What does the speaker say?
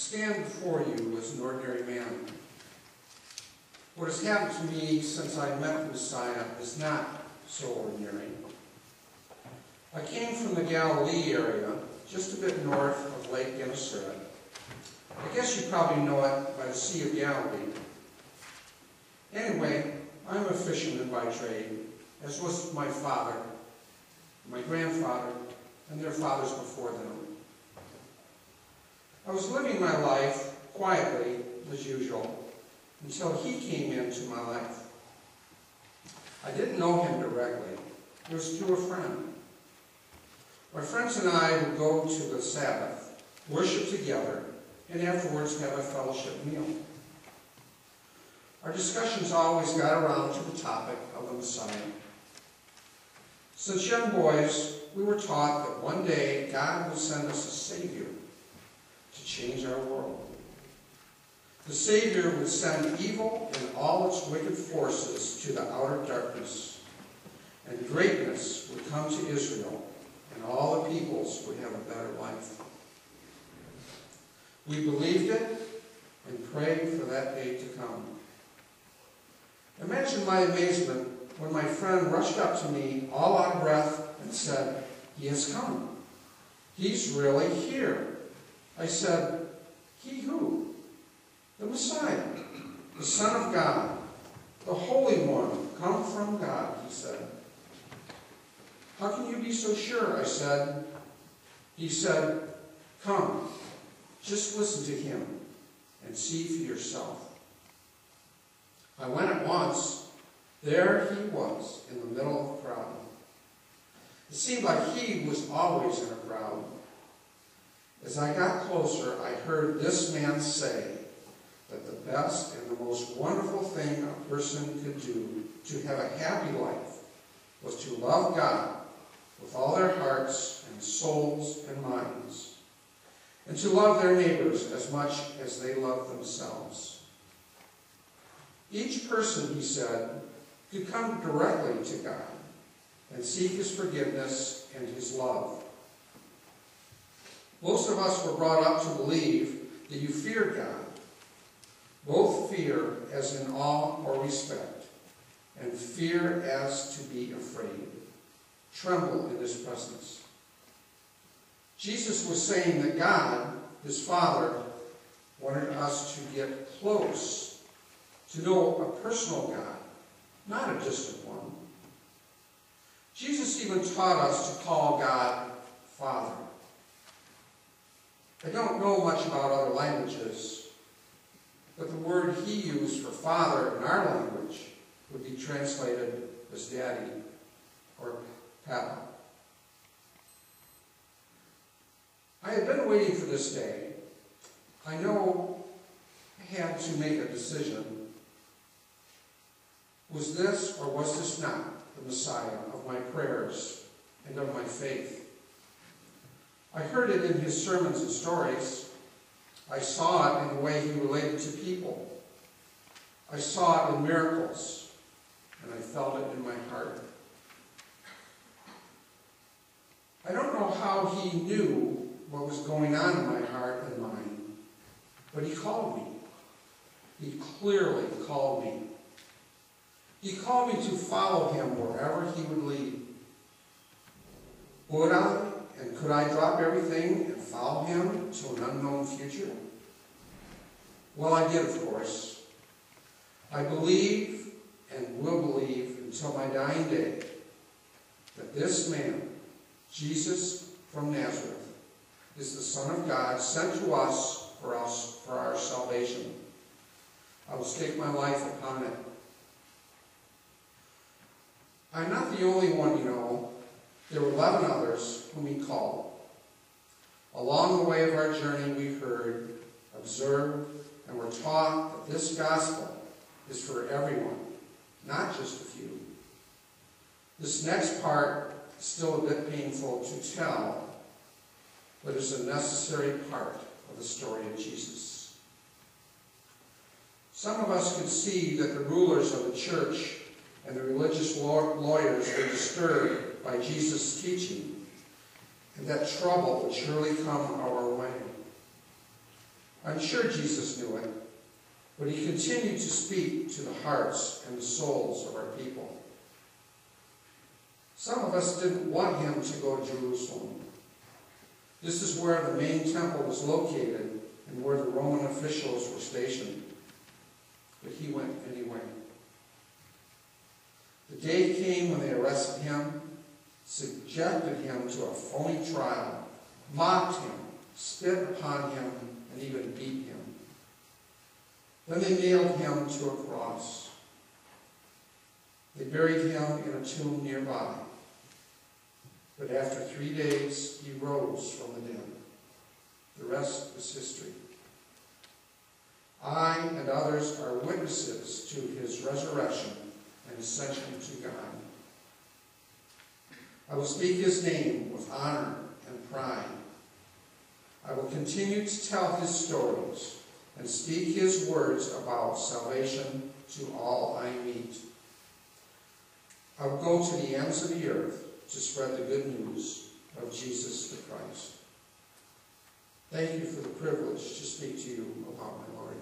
stand before you as an ordinary man. What has happened to me since I met the Messiah is not so ordinary. I came from the Galilee area, just a bit north of Lake Gennesaret. I guess you probably know it by the Sea of Galilee. Anyway, I'm a fisherman by trade, as was my father, my grandfather, and their fathers before them. I was living my life quietly, as usual, until he came into my life. I didn't know him directly. It was through a friend. My friends and I would go to the Sabbath, worship together, and afterwards have a fellowship meal. Our discussions always got around to the topic of the Messiah. Since young boys, we were taught that one day God would send us a Savior to change our world. The Savior would send evil and all its wicked forces to the outer darkness, and greatness would come to Israel, and all the peoples would have a better life. We believed it and prayed for that day to come. Imagine my amazement when my friend rushed up to me, all out of breath, and said, "He has come. He's really here." I said, "He who?" "The Messiah, the Son of God, the Holy One, come from God," he said. "How can you be so sure?" I said. He said, "Come, just listen to him and see for yourself." I went at once. There he was in the middle of a crowd. It seemed like he was always in a crowd. As I got closer, I heard this man say that the best and the most wonderful thing a person could do to have a happy life was to love God with all their hearts and souls and minds, and to love their neighbors as much as they love themselves. Each person, he said, could come directly to God and seek his forgiveness and his love. Most of us were brought up to believe that you feared God, both fear as in awe or respect, and fear as to be afraid. Tremble in his presence. Jesus was saying that God, his Father, wanted us to get close, to know a personal God, not a distant one. Jesus even taught us to call God Father. I don't know much about other languages, but the word he used for father in our language would be translated as daddy or papa. I had been waiting for this day. I know I had to make a decision. Was this or was this not the Messiah of my prayers and of my faith? I heard it in his sermons and stories. I saw it in the way he related to people. I saw it in miracles, and I felt it in my heart. I don't know how he knew what was going on in my heart and mind, but he called me. He clearly called me. He called me to follow him wherever he would lead. Would I and could I drop everything and follow him to an unknown future? Well, I did, of course. I believe and will believe until my dying day that this man, Jesus from Nazareth, is the Son of God sent to us for our salvation. I will stake my life upon it. I'm not the only one, you know. There were 11 others whom he called. Along the way of our journey, we heard, observed, and were taught that this gospel is for everyone, not just a few. This next part is still a bit painful to tell, but is a necessary part of the story of Jesus. Some of us could see that the rulers of the church and the religious lawyers were disturbed by Jesus' teaching, and that trouble would surely come our way. I'm sure Jesus knew it, but he continued to speak to the hearts and the souls of our people. Some of us didn't want him to go to Jerusalem. This is where the main temple was located and where the Roman officials were stationed. But he went anyway. The day came when they arrested him, subjected him to a phony trial, mocked him, spit upon him, and even beat him. Then they nailed him to a cross. They buried him in a tomb nearby. But after 3 days, he rose from the dead. The rest is history. I and others are witnesses to his resurrection and ascension to God. I will speak his name with honor and pride. I will continue to tell his stories and speak his words about salvation to all I meet. I will go to the ends of the earth to spread the good news of Jesus the Christ. Thank you for the privilege to speak to you about my Lord.